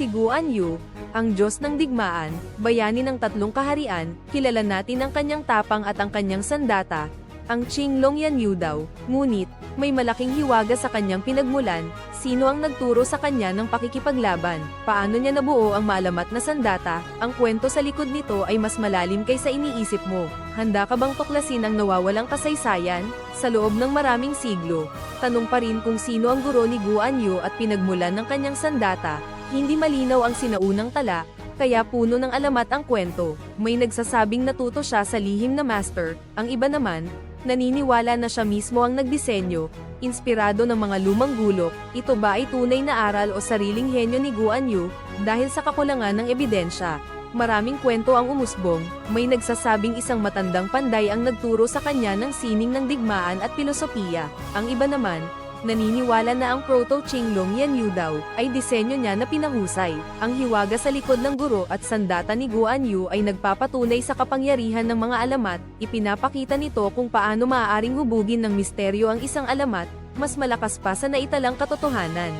Si Guan Yu, ang Diyos ng digmaan, bayani ng tatlong kaharian, kilala natin ang kanyang tapang at ang kanyang sandata, ang Qinglong Yanyu daw, ngunit, may malaking hiwaga sa kanyang pinagmulan, sino ang nagturo sa kanya ng pakikipaglaban, paano niya nabuo ang maalamat na sandata, ang kwento sa likod nito ay mas malalim kaysa iniisip mo. Handa ka bang tuklasin ang nawawalang kasaysayan? Sa loob ng maraming siglo, tanong pa rin kung sino ang guro ni Guan Yu at pinagmulan ng kanyang sandata, hindi malinaw ang sinaunang tala, kaya puno ng alamat ang kwento. May nagsasabing natuto siya sa lihim na master, ang iba naman, naniniwala na siya mismo ang nagdisenyo, inspirado ng mga lumang gulok. Ito ba ay tunay na aral o sariling henyo ni Guan Yu, dahil sa kakulangan ng ebidensya? Maraming kwento ang umusbong, may nagsasabing isang matandang panday ang nagturo sa kanya ng sining ng digmaan at filosofiya, ang iba naman, naniniwala na ang Proto-Qinglong Yanyu daw, ay disenyo niya na pinahusay. Ang hiwaga sa likod ng guro at sandata ni Guan Yu ay nagpapatunay sa kapangyarihan ng mga alamat, ipinapakita nito kung paano maaaring hubugin ng misteryo ang isang alamat, mas malakas pa sa naitalang katotohanan.